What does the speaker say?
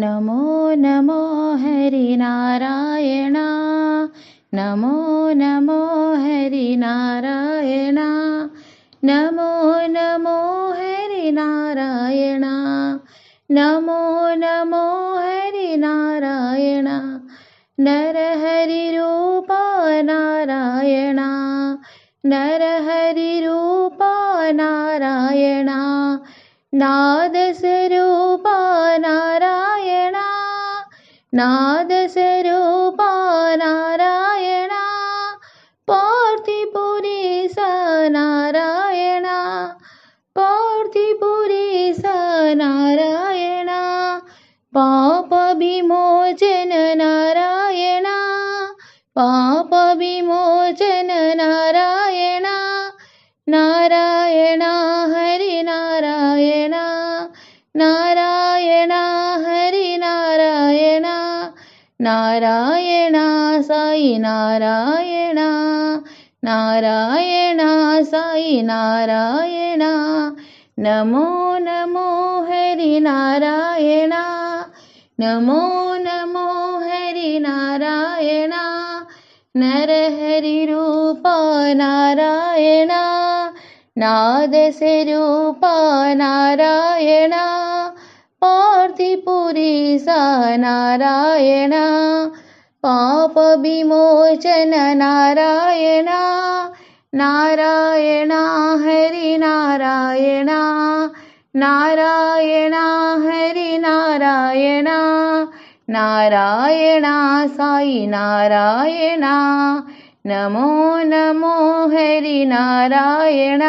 Namo Namo Harinarayan Namo Namo Harinarayan Namo Namo Harinarayan Namo Namo Harinarayan नरहरिरूपा Narayana नरहरिरूपा Narayana नादस्वरूपा Narayana नादस्वरूपा Narayana पार्थिपुरीश Narayana पार्थिपुरीश Narayana पापविमोचन Narayana पापविमोचन Narayana Narayana Harinarayan Narayana Harinarayan Narayan Sai Narayana Narayan Sai Narayana Namo Namo Harinarayan Namo Namo Harinarayan नरहरिरूपा Narayana नादस्वरूपा Narayana पार्थिपुरीश Narayana पापविमोचन Narayana Narayana Harinarayan Narayana Harinarayan Narayan Sai Narayana Namo Namo Harinarayan.